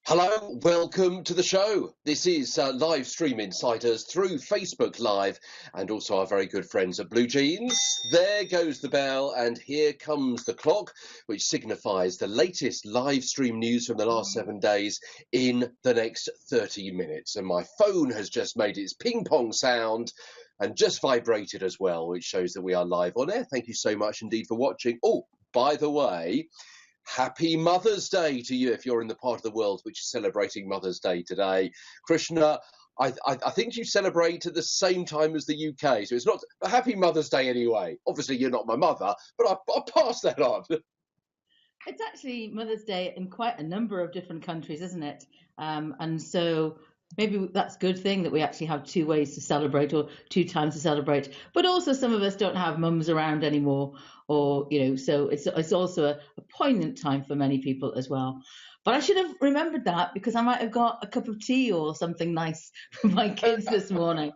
Hello, welcome to the show. This is live stream insiders through Facebook Live and also our very good friends at Blue Jeans. There goes the bell and here comes the clock, which signifies the latest live stream news from the last 7 days in the next 30 minutes. And my phone has just made its ping pong sound and just vibrated as well, which shows that we are live on air. Thank you so much indeed for watching. Oh, by the way, happy Mother's Day to you if you're in the part of the world which is celebrating Mother's Day today. Krishna, I think you celebrate at the same time as the UK, so it's not a happy Mother's Day anyway. Obviously, you're not my mother, but I'll pass that on. It's actually Mother's Day in quite a number of different countries, isn't it? And so maybe that's a good thing that we actually have two ways to celebrate or two times to celebrate. But also some of us don't have mums around anymore, or so it's also a poignant time for many people as well. But I should have remembered that because I might have got a cup of tea or something nice for my kids this morning.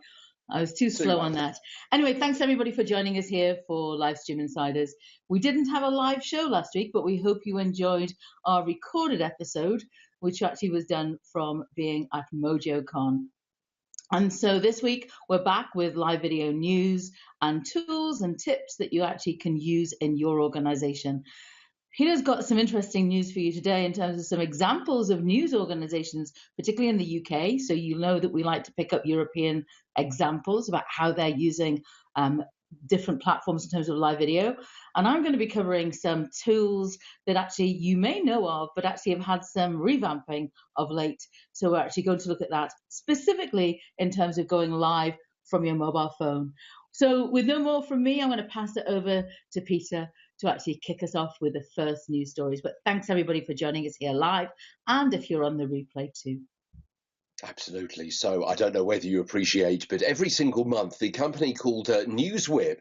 I was too slow on that. Anyway, thanks everybody for joining us here for Live Stream Insiders. We didn't have a live show last week, but we hope you enjoyed our recorded episode, which actually was done from being at MojoCon. And so this week we're back with live video news and tools and tips that you actually can use in your organization. Peter's got some interesting news for you today in terms of some examples of news organizations, particularly in the UK. So you know that we like to pick up European examples about how they're using different platforms in terms of live video. And I'm going to be covering some tools that actually you may know of, but actually have had some revamping of late. So we're actually going to look at that specifically in terms of going live from your mobile phone. So with no more from me, I'm going to pass it over to Peter to actually kick us off with the first news stories. But thanks everybody for joining us here live, and if you're on the replay too. Absolutely. So I don't know whether you appreciate, but every single month, the company called NewsWhip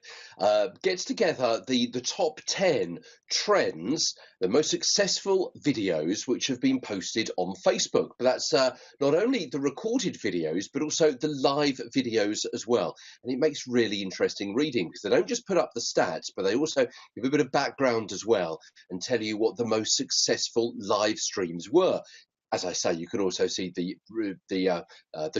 gets together the top 10 trends, the most successful videos which have been posted on Facebook. But that's not only the recorded videos, but also the live videos as well. And it makes really interesting reading because they don't just put up the stats, but they also give a bit of background as well and tell you what the most successful live streams were. As I say, you can also see the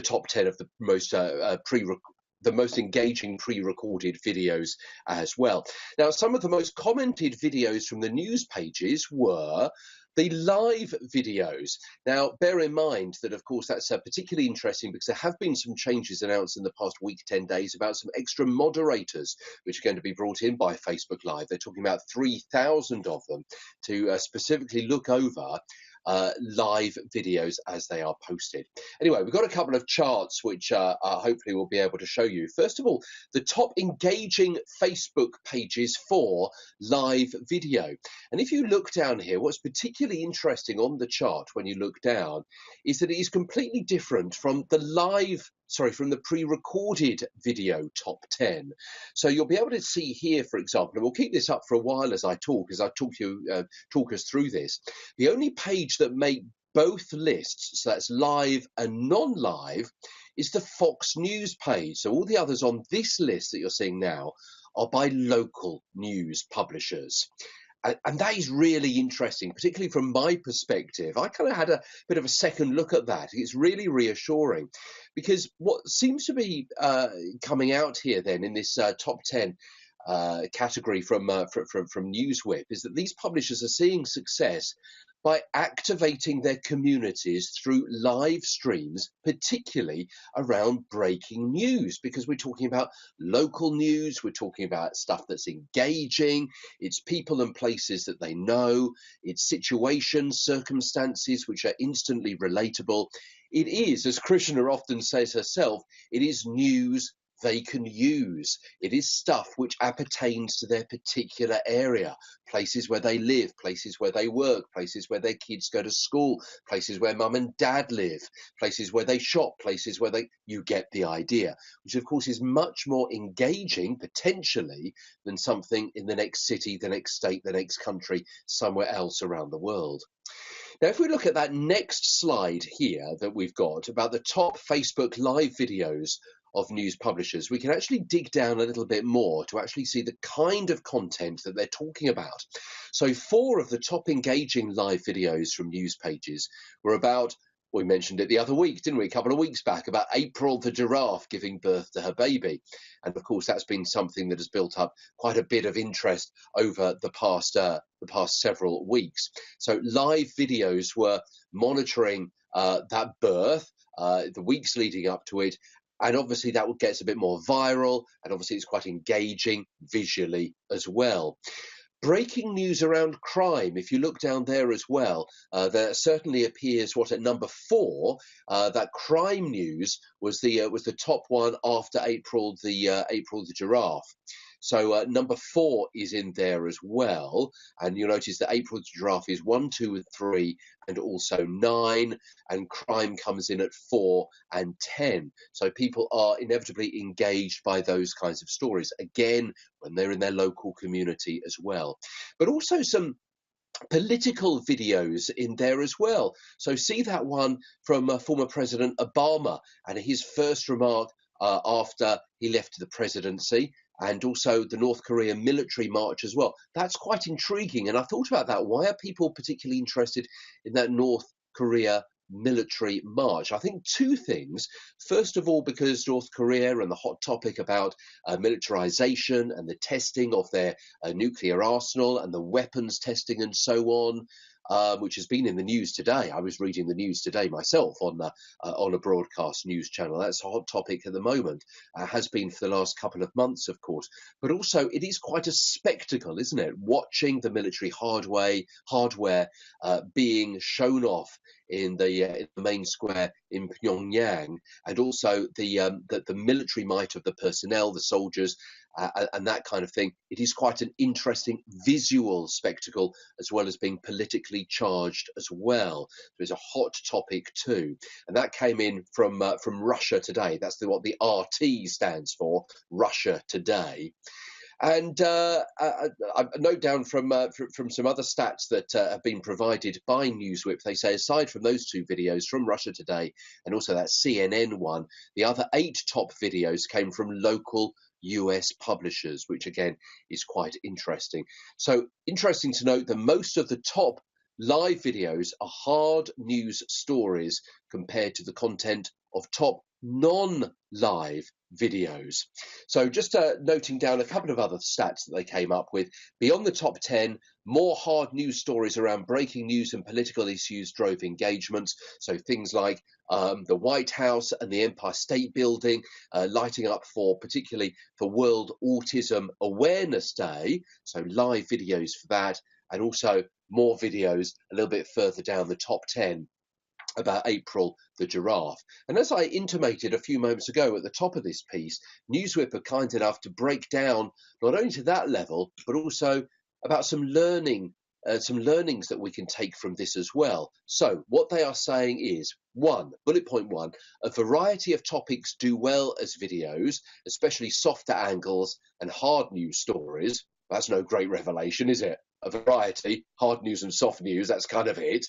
top 10 of the most engaging pre-recorded videos as well. Now, some of the most commented videos from the news pages were the live videos. Now, bear in mind that, of course, that's particularly interesting because there have been some changes announced in the past week, 10 days, about some extra moderators which are going to be brought in by Facebook Live. They're talking about 3,000 of them to specifically look over live videos as they are posted. Anyway, we've got a couple of charts which hopefully we'll be able to show you. First of all, the top engaging Facebook pages for live video. And if you look down here, what's particularly interesting on the chart when you look down is that it is completely different from the pre-recorded video top 10. So you'll be able to see here, for example, and we'll keep this up for a while as I talk us through this. The only page that make both lists, so that's live and non-live, is the Fox News page. So all the others on this list that you're seeing now are by local news publishers. And that is really interesting, particularly from my perspective. I kind of had a bit of a second look at that. It's really reassuring because what seems to be coming out here then in this top 10 category from NewsWhip is that these publishers are seeing success by activating their communities through live streams, particularly around breaking news, because we're talking about local news, we're talking about stuff that's engaging, it's people and places that they know, it's situations, circumstances which are instantly relatable. It is, as Krishna often says herself, it is news they can use. It is stuff which appertains to their particular area, places where they live, places where they work, places where their kids go to school, places where mum and dad live, places where they shop, places where you get the idea, which of course is much more engaging potentially than something in the next city, the next state, the next country, somewhere else around the world. Now, if we look at that next slide here that we've got about the top Facebook live videos of news publishers, we can actually dig down a little bit more to actually see the kind of content that they're talking about. So 4 of the top engaging live videos from news pages were about, we mentioned it the other week, didn't we? A couple of weeks back, about April the giraffe giving birth to her baby. And of course, that's been something that has built up quite a bit of interest over the past several weeks. So live videos were monitoring that birth, the weeks leading up to it. And obviously that gets a bit more viral, and obviously it's quite engaging visually as well. Breaking news around crime, if you look down there as well, there certainly appears at number 4, that crime news was the top one after April the giraffe. So number 4 is in there as well, and you'll notice that April the giraffe is 1, 2, and 3, and also 9, and crime comes in at 4 and 10. So people are inevitably engaged by those kinds of stories, again, when they're in their local community as well. But also some political videos in there as well. So see that one from former President Obama and his first remark after he left the presidency, and also the North Korean military march as well. That's quite intriguing, and I thought about that. Why are people particularly interested in that North Korea military march? I think 2 things. First of all, because North Korea and the hot topic about militarization and the testing of their nuclear arsenal and the weapons testing and so on, which has been in the news today. I was reading the news today myself on a broadcast news channel. That's a hot topic at the moment, has been for the last couple of months, of course. But also, it is quite a spectacle, isn't it? Watching the military hardware being shown off in the main square in Pyongyang, and also the military might of the personnel, the soldiers, and that kind of thing. It is quite an interesting visual spectacle, as well as being politically charged as well. There's a hot topic too, and that came in from Russia Today. That's what the RT stands for, Russia Today. And I note down from some other stats that have been provided by Newswhip. They say, aside from those 2 videos from Russia Today and also that CNN one, the other 8 top videos came from local US publishers, which again is quite interesting. So interesting to note that most of the top live videos are hard news stories compared to the content of top non-live videos. So just noting down a couple of other stats that they came up with. Beyond the top 10, more hard news stories around breaking news and political issues drove engagements. So things like the White House and the Empire State Building lighting up particularly for World Autism Awareness Day. So live videos for that, and also more videos a little bit further down the top 10 about April the giraffe. And as I intimated a few moments ago at the top of this piece, Newswhip are kind enough to break down not only to that level, but also about some learnings that we can take from this as well. So what they are saying is, 1, bullet point 1, a variety of topics do well as videos, especially softer angles and hard news stories. That's no great revelation, is it? A variety, hard news and soft news, that's kind of it.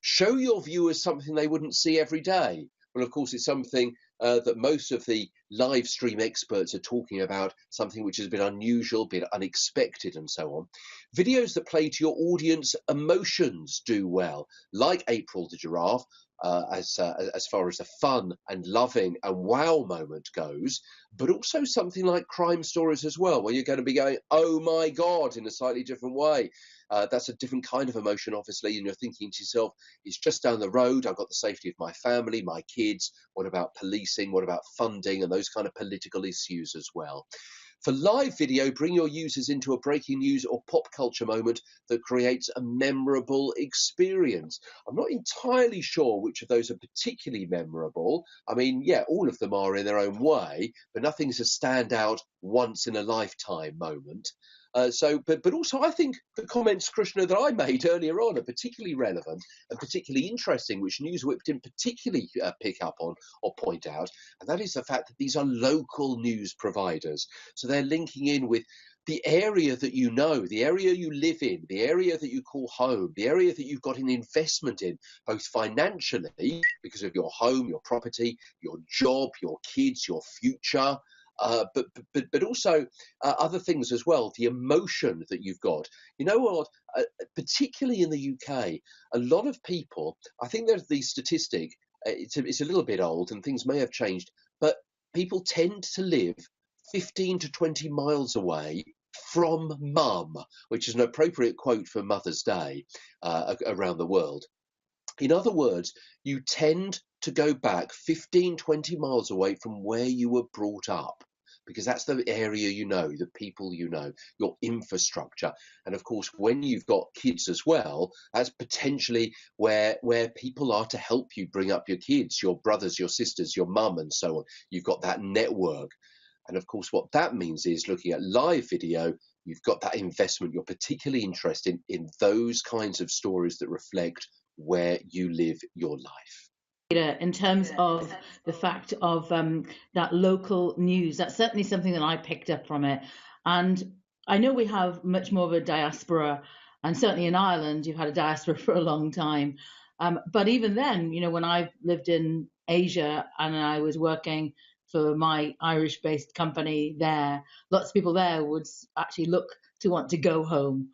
Show your viewers something they wouldn't see every day. Well, of course, it's something that most of the live stream experts are talking about, something which has been unusual, been unexpected, and so on. Videos that play to your audience emotions do well, like April the giraffe, as far as the fun and loving and wow moment goes, but also something like crime stories as well, where you're going to be going, oh my God, in a slightly different way. That's a different kind of emotion, obviously, and you're thinking to yourself, it's just down the road, I've got the safety of my family, my kids, what about policing, what about funding, and those kind of political issues as well. For live video, bring your users into a breaking news or pop culture moment that creates a memorable experience. I'm not entirely sure which of those are particularly memorable. I mean, yeah, all of them are in their own way, but nothing's a standout once in a lifetime moment. But also I think the comments, Krishna, that I made earlier on are particularly relevant and particularly interesting, which Newswhip didn't particularly pick up on or point out, and that is the fact that these are local news providers. So they're linking in with the area that you know, the area you live in, the area that you call home, the area that you've got an investment in, both financially, because of your home, your property, your job, your kids, your future, but also other things as well, the emotion that you've got. You know what? Particularly in the UK, a lot of people, I think there's the statistic, it's a little bit old and things may have changed, but people tend to live 15 to 20 miles away from mum, which is an appropriate quote for Mother's Day around the world. In other words, you tend to go back 15, 20 miles away from where you were brought up, because that's the area you know, the people you know, your infrastructure. And of course, when you've got kids as well, that's potentially where people are to help you bring up your kids, your brothers, your sisters, your mum, and so on. You've got that network. And of course, what that means is looking at live video, you've got that investment. You're particularly interested in those kinds of stories that reflect where you live your life. In terms of the fact of that local news, that's certainly something that I picked up from it. And I know we have much more of a diaspora, and certainly in Ireland, you've had a diaspora for a long time. But even then, you know, when I lived in Asia and I was working for my Irish-based company there, lots of people there would actually look to want to go home.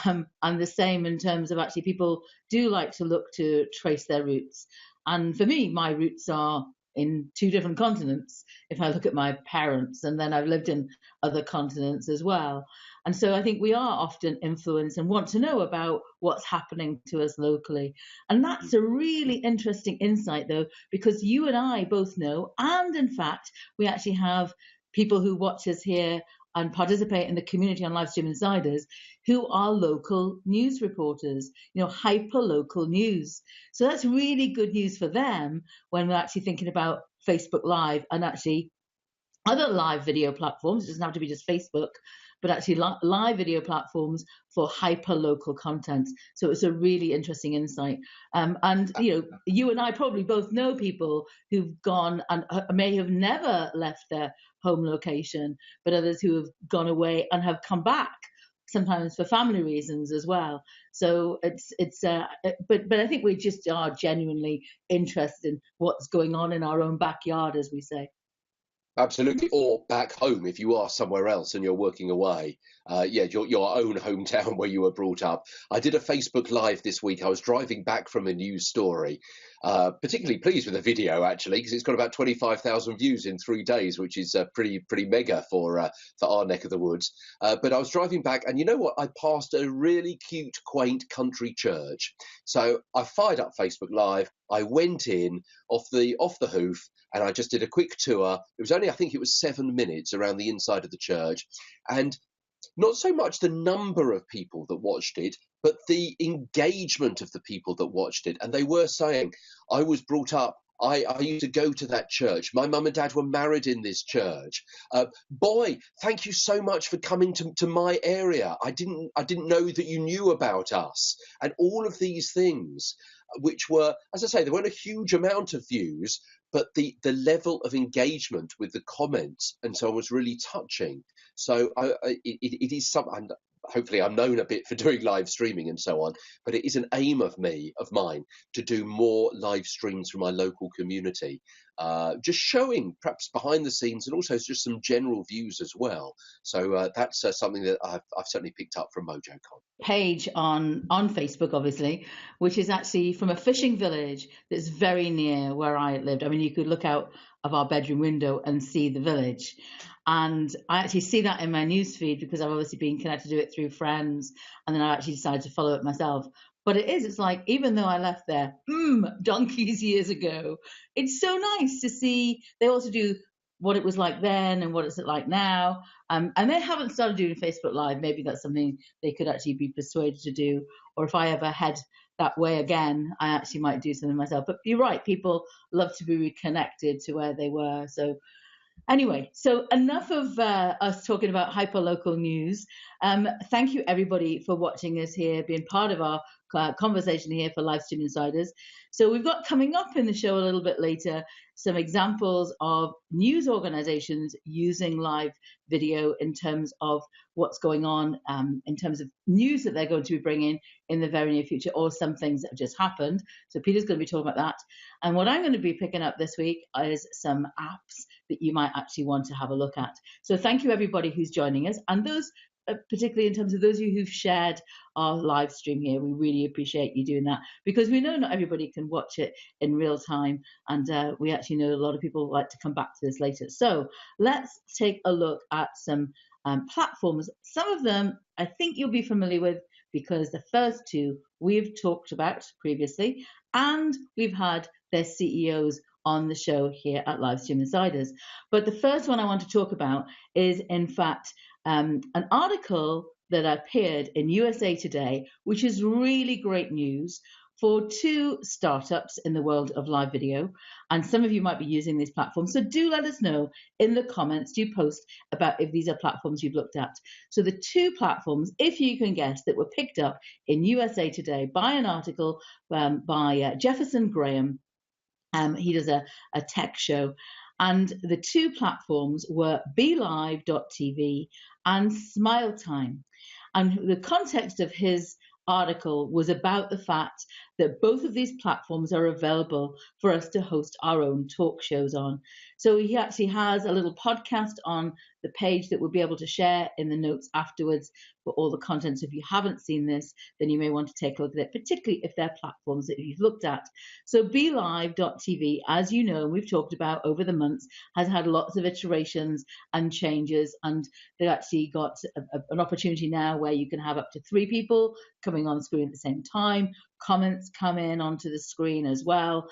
And the same in terms of actually people do like to look to trace their roots. And for me, my roots are in two different continents, if I look at my parents, and then I've lived in other continents as well. And so I think we are often influenced and want to know about what's happening to us locally. And that's a really interesting insight, though, because you and I both know, and in fact, we actually have people who watch us here and participate in the community on Livestream Insiders who are local news reporters, you know, hyper local news. So that's really good news for them when we're actually thinking about Facebook Live and actually other live video platforms. It doesn't have to be just Facebook, but actually live video platforms for hyper local content. So it's a really interesting insight. And you know, you and I probably both know people who've gone and may have never left their home location, but others who have gone away and have come back, sometimes for family reasons as well. So but I think we just are genuinely interested in what's going on in our own backyard, as we say. Absolutely, or back home if you are somewhere else and you're working away. Your own hometown where you were brought up. I did a Facebook Live this week. I was driving back from a news story. Particularly pleased with the video, actually, because it's got about 25,000 views in 3 days, which is pretty mega for our neck of the woods. But I was driving back, and you know what? I passed a really cute, quaint country church. So I fired up Facebook Live. I went in off the hoof, and I just did a quick tour. It was only, I think it was 7 minutes around the inside of the church, and not so much the number of people that watched it, but the engagement of the people that watched it. And they were saying, I was brought up, I used to go to that church. My mum and dad were married in this church. Boy, thank you so much for coming to my area. I didn't know that you knew about us. And all of these things, which were, as I say, there weren't a huge amount of views, but the level of engagement with the comments and so on was really touching. So it is something. Hopefully I'm known a bit for doing live streaming and so on, but it is an aim of mine to do more live streams from my local community, just showing perhaps behind the scenes and also just some general views as well. So that's something that I've certainly picked up from MojoCon. Page on Facebook, obviously, which is actually from a fishing village that's very near where I lived. I mean, you could look out of our bedroom window and see the village. And I actually see that in my newsfeed because I've obviously been connected to it through friends, and then I actually decided to follow it myself. But it's like, even though I left there donkeys years ago, it's so nice to see. They also do what it was like then and what it's like now. And they haven't started doing Facebook Live. Maybe that's something they could actually be persuaded to do. Or if I ever head that way again, I actually might do something myself. But you're right, people love to be reconnected to where they were. So anyway, so enough of us talking about hyperlocal news. Thank you, everybody, for watching us here, being part of our conversation here for Livestream Insiders. So we've got coming up in the show a little bit later some examples of news organizations using live video in terms of what's going on, in terms of news that they're going to be bringing in the very near future, or some things that have just happened. So Peter's going to be talking about that. And what I'm going to be picking up this week is some apps that you might actually want to have a look at. So thank you, everybody who's joining us, and those particularly in terms of those of you who've shared our live stream here. We really appreciate you doing that, because we know not everybody can watch it in real time, and we actually know a lot of people like to come back to this later. So let's take a look at some platforms. Some of them I think you'll be familiar with, because the first two we've talked about previously, and we've had their CEOs on the show here at Livestream Insiders. But the first one I want to talk about is, in fact, an article that appeared in USA Today, which is really great news for two startups in the world of live video. And some of you might be using these platforms. So do let us know in the comments, do post about if these are platforms you've looked at. So the two platforms, if you can guess, that were picked up in USA Today by an article by Jefferson Graham. He does a tech show. And the two platforms were BeLive.tv and Smiletime. And the context of his article was about the fact that both of these platforms are available for us to host our own talk shows on. So he actually has a little podcast on the page that we'll be able to share in the notes afterwards for all the content. So if you haven't seen this, then you may want to take a look at it, particularly if they're platforms that you've looked at. So BeLive.tv, as you know, we've talked about over the months, has had lots of iterations and changes, and they've actually got an opportunity now where you can have up to 3 people coming on screen at the same time. Comments come in onto the screen as well.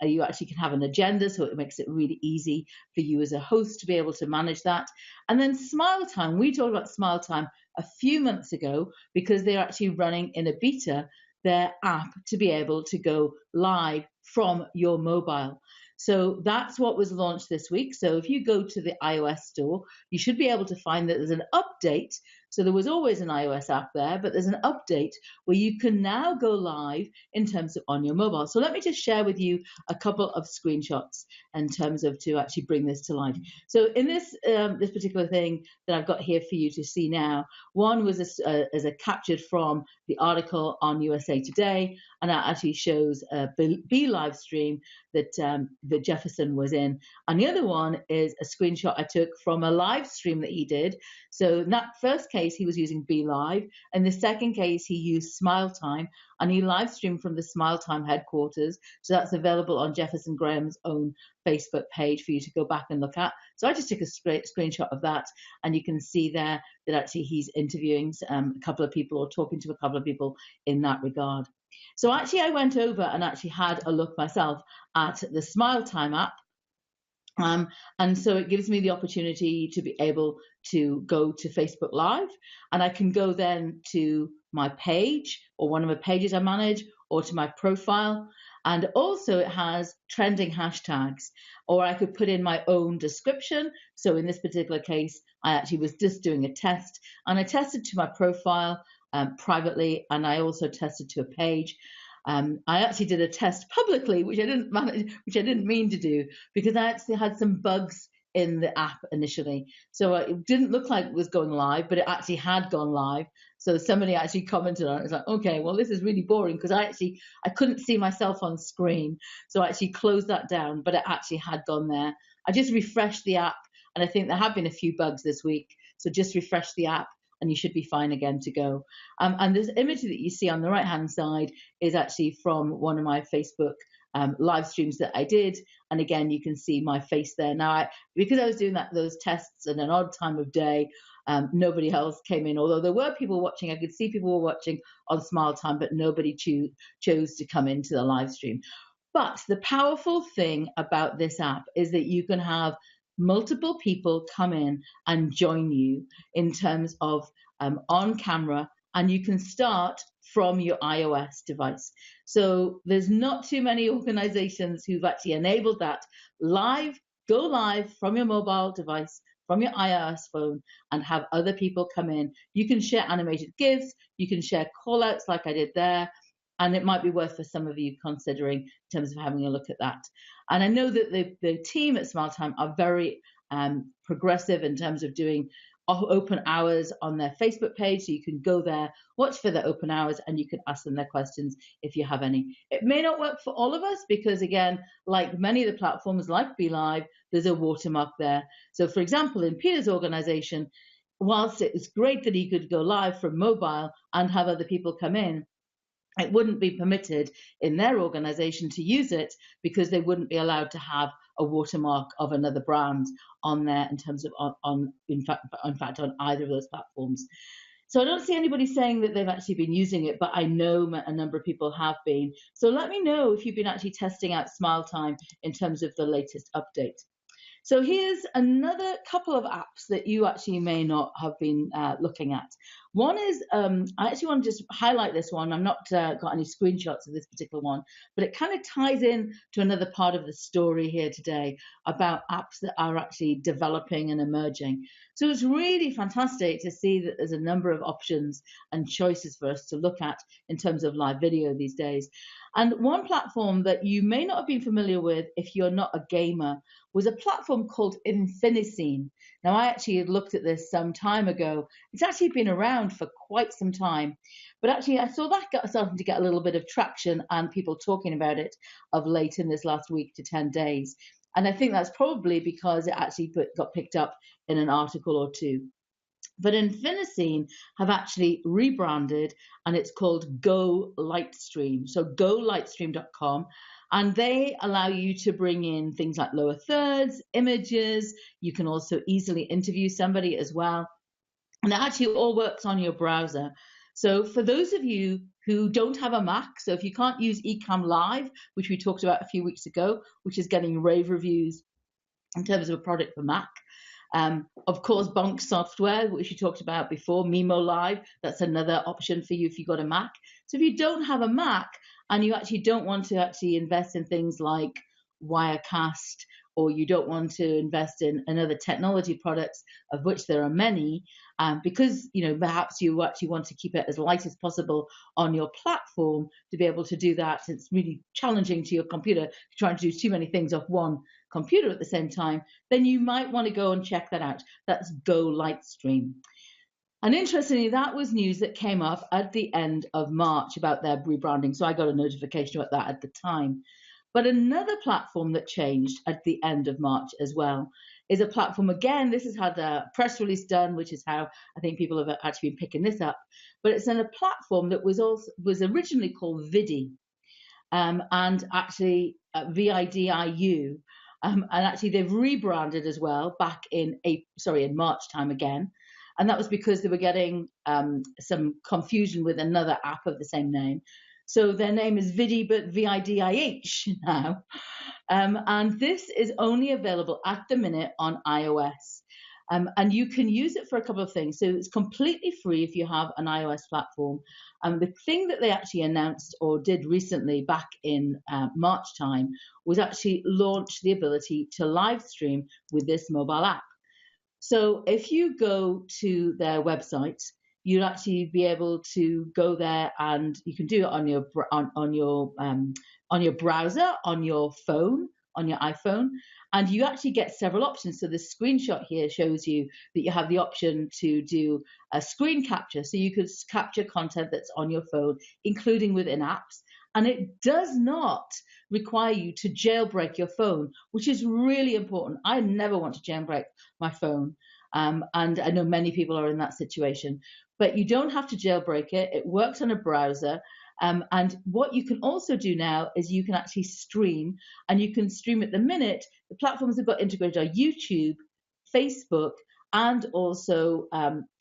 You actually can have an agenda, so it makes it really easy for you as a host to be able to manage that. And then Smiletime, we talked about Smiletime a few months ago, because they're actually running in a beta their app to be able to go live from your mobile. So that's what was launched this week. So if you go to the iOS store, you should be able to find that there's an update. So there was always an iOS app there, but there's an update where you can now go live in terms of on your mobile. So let me just share with you a couple of screenshots in terms of to actually bring this to life. So in this this particular thing that I've got here for you to see now, one was a captured from the article on USA Today, and that actually shows a BeLive stream that Jefferson was in. And the other one is a screenshot I took from a live stream that he did. So in that first case, he was using BeLive. In the second case, he used Smiletime, and he live streamed from the Smiletime headquarters. So that's available on Jefferson Graham's own Facebook page for you to go back and look at. So I just took a screenshot of that, and you can see there that actually he's interviewing a couple of people, or talking to a couple of people in that regard. So actually I went over and actually had a look myself at the Smiletime app. And so it gives me the opportunity to be able to go to Facebook Live, and I can go then to my page, or one of the pages I manage, or to my profile. And also it has trending hashtags, or I could put in my own description. So in this particular case, I actually was just doing a test, and I tested to my profile privately, and I also tested to a page. I actually did a test publicly, which I didn't mean to do, because I actually had some bugs in the app initially. So it didn't look like it was going live, but it actually had gone live. So somebody actually commented on it. It's like, okay, well, this is really boring, because I couldn't see myself on screen. So I actually closed that down, but it actually had gone there. I just refreshed the app, and I think there have been a few bugs this week. So just refresh the app, and you should be fine again to go. And this image that you see on the right-hand side is actually from one of my Facebook live streams that I did. And again, you can see my face there. Now, because I was doing those tests at an odd time of day, nobody else came in. Although there were people watching, I could see people were watching on Smiletime, but nobody chose to come into the live stream. But the powerful thing about this app is that you can have multiple people come in and join you in terms of on camera, and you can start from your iOS device. So there's not too many organizations who've actually enabled that go live from your mobile device from your iOS phone and have other people come in. You can share animated GIFs, you can share call outs like I did there, and it might be worth for some of you considering in terms of having a look at that. And I know that the team at Smiletime are very progressive in terms of doing open hours on their Facebook page, so you can go there, watch for their open hours, and you can ask them their questions if you have any. It may not work for all of us because, again, like many of the platforms like BeLive, there's a watermark there. So, for example, in Peter's organization, whilst it's great that he could go live from mobile and have other people come in, it wouldn't be permitted in their organization to use it because they wouldn't be allowed to have a watermark of another brand on there in terms of in fact on either of those platforms. So I don't see anybody saying that they've actually been using it, but I know a number of people have been. So let me know if you've been actually testing out Smiletime in terms of the latest update. So here's another couple of apps that you actually may not have been looking at. One is, I actually want to just highlight this one. I'm not got any screenshots of this particular one, but it kind of ties in to another part of the story here today about apps that are actually developing and emerging. So it's really fantastic to see that there's a number of options and choices for us to look at in terms of live video these days. And one platform that you may not have been familiar with if you're not a gamer was a platform called Infiniscene. Now, I actually had looked at this some time ago. It's actually been around for quite some time, but actually I saw that starting to get a little bit of traction and people talking about it of late in this last week to 10 days. And I think that's probably because it actually got picked up in an article or two. But Infiniscene have actually rebranded and it's called Go Lightstream. So golightstream.com. And they allow you to bring in things like lower thirds, images. You can also easily interview somebody as well. And it actually all works on your browser. So for those of you who don't have a Mac, so if you can't use Ecamm Live, which we talked about a few weeks ago, which is getting rave reviews in terms of a product for Mac, of course, Bonk software, which you talked about before, Mimo Live, that's another option for you if you've got a Mac. So if you don't have a Mac and you actually don't want to actually invest in things like Wirecast, or you don't want to invest in other technology products, of which there are many, because perhaps you actually want to keep it as light as possible on your platform to be able to do that. It's really challenging to your computer to try and do too many things off one computer at the same time, then you might want to go and check that out. That's Go Lightstream. And interestingly, that was news that came up at the end of March about their rebranding. So I got a notification about that at the time. But another platform that changed at the end of March as well is a platform, again, this has had a press release done, which is how I think people have actually been picking this up. But it's in a platform that was originally called Vidi, and actually VIDIU. And actually they've rebranded as well back in March time again. And that was because they were getting some confusion with another app of the same name. So their name is Vidi, but VIDIH now. And this is only available at the minute on iOS. And you can use it for a couple of things. So it's completely free if you have an iOS platform. The thing that they actually announced or did recently back in March time was actually launch the ability to live stream with this mobile app. So if you go to their website, you'll actually be able to go there and you can do it on your browser, on your phone, on your iPhone, and you actually get several options. So the screenshot here shows you that you have the option to do a screen capture. So you could capture content that's on your phone, including within apps. And it does not require you to jailbreak your phone, which is really important. I never want to jailbreak my phone. And I know many people are in that situation. But you don't have to jailbreak it. It works on a browser. And what you can also do now is you can actually stream, and you can stream at the minute. The platforms have got integrated are YouTube, Facebook, and also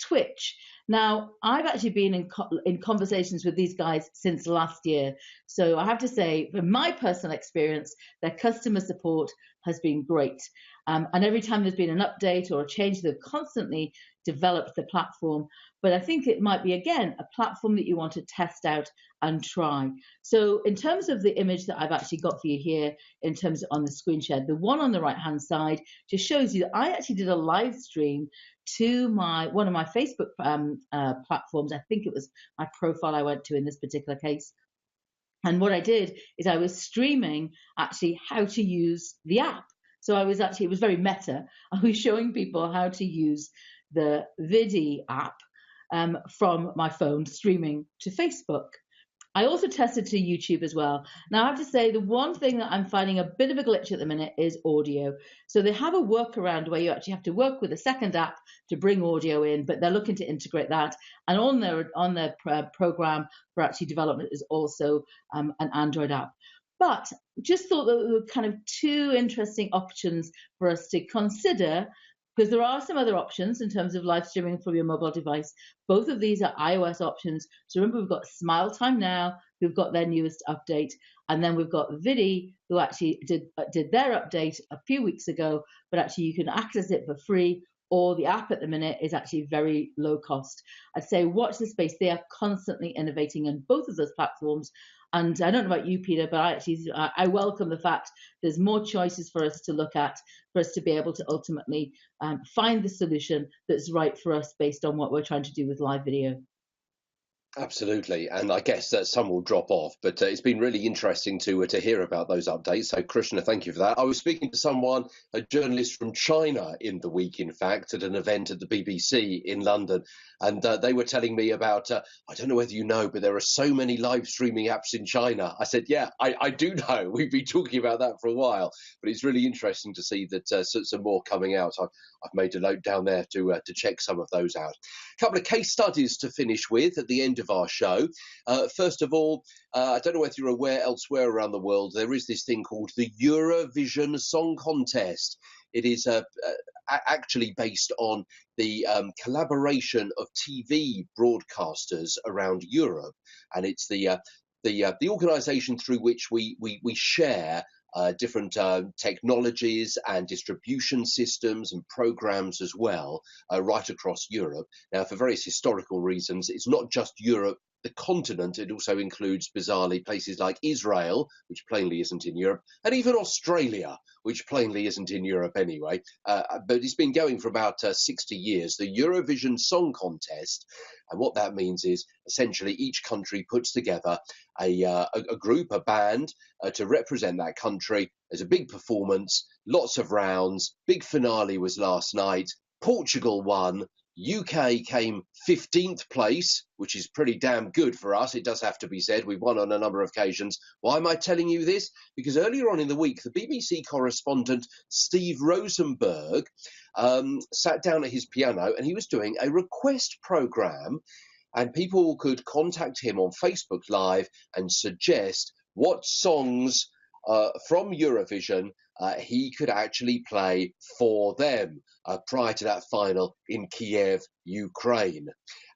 Twitch. Now, I've actually been in conversations with these guys since last year. So I have to say, from my personal experience, their customer support has been great. And every time there's been an update or a change, they've constantly developed the platform. But I think it might be, again, a platform that you want to test out and try. So in terms of the image that I've actually got for you here, in terms of on the screen share, the one on the right-hand side just shows you that I actually did a live stream to one of my Facebook platforms. I think it was my profile I went to in this particular case. And what I did is I was streaming actually how to use the app. So it was very meta. I was showing people how to use the Vidi app from my phone, streaming to Facebook. I also tested to YouTube as well. Now, I have to say, the one thing that I'm finding a bit of a glitch at the minute is audio. So they have a workaround where you actually have to work with a second app to bring audio in, but they're looking to integrate that. And on their program for actually development is also an Android app. But just thought that there were kind of two interesting options for us to consider, because there are some other options in terms of live streaming from your mobile device. Both of these are iOS options. So remember, we've got Smiletime now, who've got their newest update, and then we've got Vidi, who actually did their update a few weeks ago, but actually you can access it for free, or the app at the minute is actually very low cost. I'd say watch the space. They are constantly innovating on both of those platforms. And I don't know about you, Peter, but I welcome the fact there's more choices for us to look at, for us to be able to ultimately find the solution that's right for us based on what we're trying to do with live video. Absolutely, and I guess that some will drop off, but it's been really interesting to hear about those updates. So, Krishna, thank you for that. I was speaking to someone, a journalist from China, in the week, in fact, at an event at the BBC in London, and they were telling me about, I don't know whether you know, but there are so many live streaming apps in China. I said, yeah, I do know. We've been talking about that for a while, but it's really interesting to see that some more coming out. I've made a note down there to check some of those out. A couple of case studies to finish with at the end of our show. First of all, I don't know whether you're aware, elsewhere around the world, there is this thing called the Eurovision Song Contest. It is actually based on the collaboration of TV broadcasters around Europe, and it's the organisation through which we share different technologies and distribution systems and programs as well, right across Europe. Now, for various historical reasons, it's not just Europe, the continent. It also includes, bizarrely, places like Israel, which plainly isn't in Europe, and even Australia, which plainly isn't in Europe anyway. But it's been going for about 60 years, the Eurovision Song Contest. And what that means is essentially each country puts together a group, a band, to represent that country. There's a big performance, lots of rounds. Big finale was last night. Portugal won. UK came 15th place, which is pretty damn good for us. It does have to be said. We've won on a number of occasions. Why am I telling you this? Because earlier on in the week, the BBC correspondent Steve Rosenberg sat down at his piano and he was doing a request programme, and people could contact him on Facebook Live and suggest what songs from Eurovision he could actually play for them prior to that final in Kiev, Ukraine.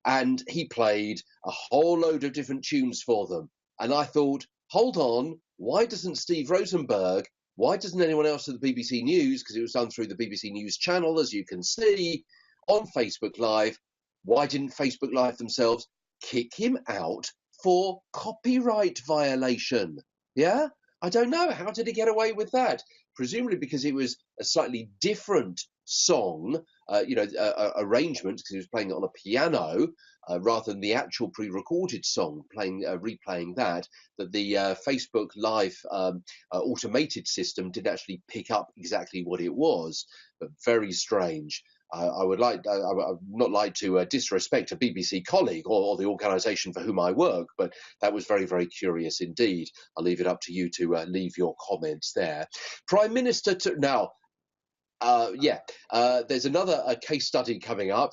And he played a whole load of different tunes for them. And I thought, hold on, why doesn't Steve Rosenberg, why doesn't anyone else at the BBC News, because it was done through the BBC News channel, as you can see, on Facebook Live, why didn't Facebook Live themselves kick him out for copyright violation? Yeah? I don't know. How did he get away with that? Presumably because it was a slightly different song, arrangement, because he was playing it on a piano rather than the actual pre-recorded song, replaying that the Facebook Live automated system did actually pick up exactly what it was. But very strange. I would not like to disrespect a BBC colleague or the organisation for whom I work, but that was very, very curious indeed. I'll leave it up to you to leave your comments there. Prime Minister there's another case study coming up,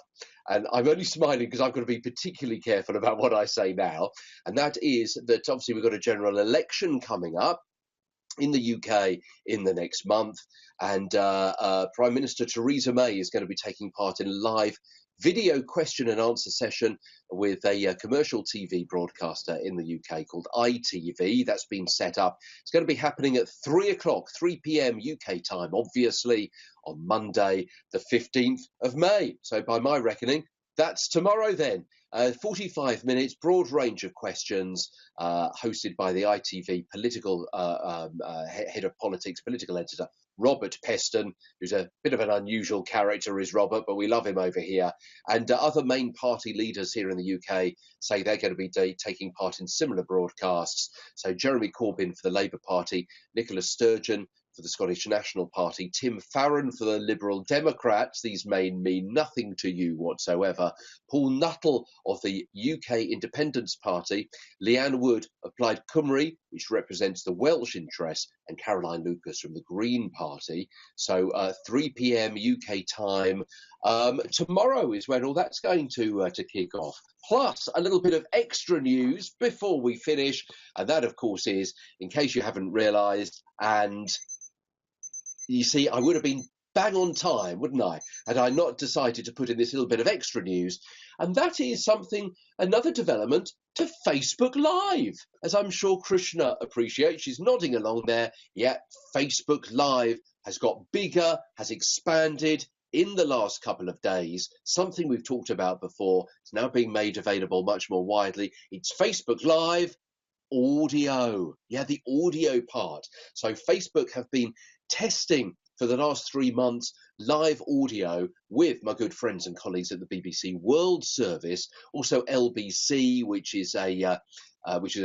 and I'm only smiling because I've got to be particularly careful about what I say now, and that is that obviously we've got a general election coming up in the UK in the next month, and Prime Minister Theresa May is going to be taking part in a live video question and answer session with a commercial TV broadcaster in the UK called ITV. That's been set up. It's going to be happening at 3 o'clock, 3 p.m. UK time, obviously on Monday, the 15th of May. So by my reckoning, that's tomorrow then. 45 minutes, broad range of questions, hosted by the ITV political head of politics, political editor, Robert Peston, who's a bit of an unusual character, is Robert, but we love him over here. And other main party leaders here in the UK say they're going to be taking part in similar broadcasts. So Jeremy Corbyn for the Labour Party, Nicola Sturgeon for the Scottish National Party, Tim Farron for the Liberal Democrats. These may mean nothing to you whatsoever. Paul Nuttall of the UK Independence Party, Leanne Wood of Plaid Cymru, which represents the Welsh interest, and Caroline Lucas from the Green Party. So 3 p.m. UK time. Tomorrow is when all that's going to kick off. Plus a little bit of extra news before we finish. And that, of course, is, in case you haven't realised, and you see, I would have been bang on time, wouldn't I, had I not decided to put in this little bit of extra news. And that is another development to Facebook Live, as I'm sure Krishna appreciates. She's nodding along there. Yeah, Facebook Live has got bigger, has expanded in the last couple of days, something we've talked about before. It's now being made available much more widely. It's Facebook Live audio. Yeah, the audio part. So Facebook have been testing for the last 3 months live audio with my good friends and colleagues at the BBC World Service, also LBC, which is a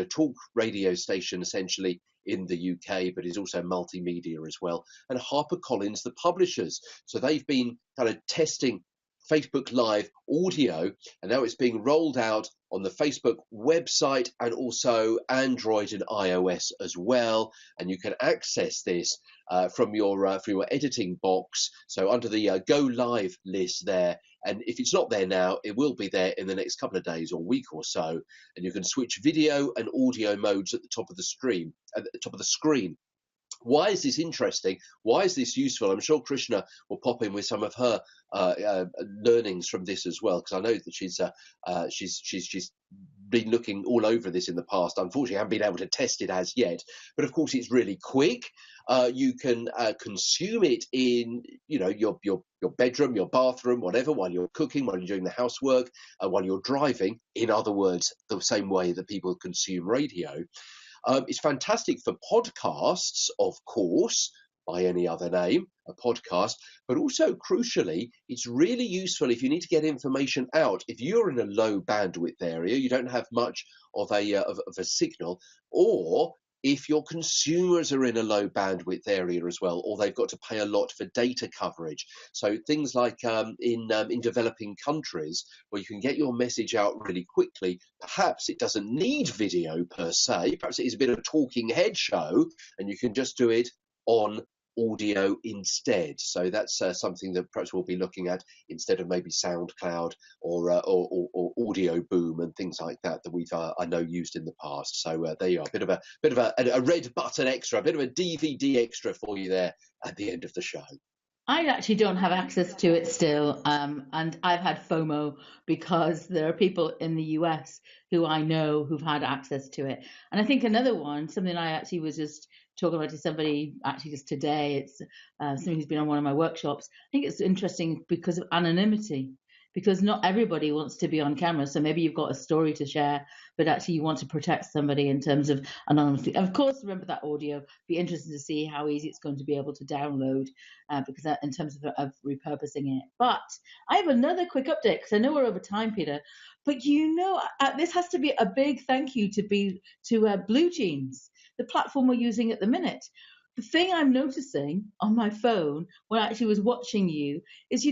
talk radio station essentially in the UK, but is also multimedia as well, and HarperCollins, the publishers. So they've been kind of testing Facebook Live audio, and now it's being rolled out on the Facebook website and also Android and iOS as well. And you can access this from your editing box. So under the Go Live list there. And if it's not there now, it will be there in the next couple of days or week or so. And you can switch video and audio modes at the top of the screen. Why is this interesting? Why is this useful? I'm sure Krishna will pop in with some of her learnings from this as well, because I know that she's been looking all over this in the past. Unfortunately, I haven't been able to test it as yet. But of course, it's really quick. You can consume it in your bedroom, your bathroom, whatever, while you're cooking, while you're doing the housework, while you're driving. In other words, the same way that people consume radio. It's fantastic for podcasts, of course, by any other name, a podcast, but also crucially, it's really useful if you need to get information out. If you're in a low bandwidth area, you don't have much of a signal, or if your consumers are in a low bandwidth area as well, or they've got to pay a lot for data coverage. So things like in developing countries where you can get your message out really quickly, perhaps it doesn't need video per se, perhaps it is a bit of a talking head show and you can just do it on audio instead. So that's something that perhaps we'll be looking at instead of maybe SoundCloud or Audio Boom and things like that we've I know used in the past. So there you are, a bit of a red button extra, a bit of a DVD extra for you there at the end of the show. I actually don't have access to it still, and I've had FOMO because there are people in the US who I know who've had access to it. And I think another one, something I actually was just talking about to somebody actually just today, it's somebody who's been on one of my workshops. I think it's interesting because of anonymity, because not everybody wants to be on camera. So maybe you've got a story to share, but actually you want to protect somebody in terms of anonymity. And of course, remember that audio. Be interested to see how easy it's going to be able to download, because that, in terms of repurposing it. But I have another quick update because I know we're over time, Peter. But this has to be a big thank you to Blue Jeans, the platform we're using at the minute. The thing I'm noticing on my phone when I actually was watching you is,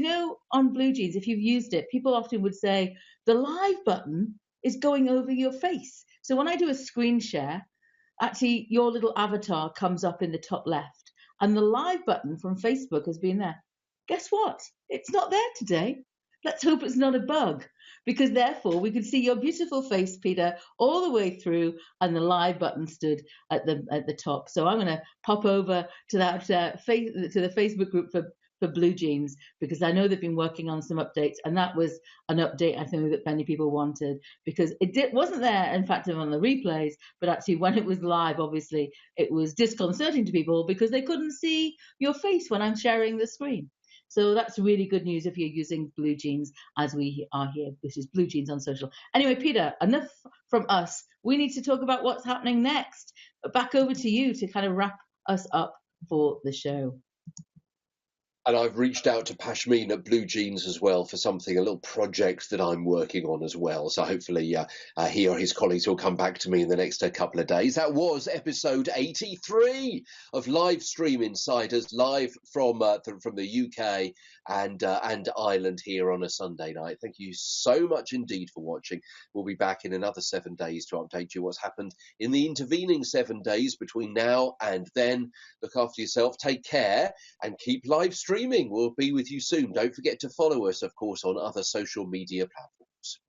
on Blue Jeans, if you've used it, people often would say the live button is going over your face. So when I do a screen share, actually your little avatar comes up in the top left and the live button from Facebook has been there. Guess what? It's not there today. Let's hope it's not a bug, because therefore we could see your beautiful face, Peter, all the way through, and the live button stood at the top. So I'm going to pop over to that to the Facebook group for for Blue Jeans, because I know they've been working on some updates, and that was an update I think that many people wanted, because wasn't there, in fact, on the replays, but actually when it was live, obviously, it was disconcerting to people because they couldn't see your face when I'm sharing the screen. So that's really good news if you're using Blue Jeans as we are here. This is Blue Jeans on social. Anyway, Peter, enough from us. We need to talk about what's happening next. Back over to you to kind of wrap us up for the show. And I've reached out to Pashmeen at Blue Jeans as well for something, a little project that I'm working on as well. So hopefully he or his colleagues will come back to me in the next couple of days. That was episode 83 of Live Stream Insiders, live from the UK and Ireland here on a Sunday night. Thank you so much indeed for watching. We'll be back in another 7 days to update you what's happened in the intervening 7 days between now and then. Look after yourself, take care, and keep live streaming. We'll be with you soon. Don't forget to follow us, of course, on other social media platforms.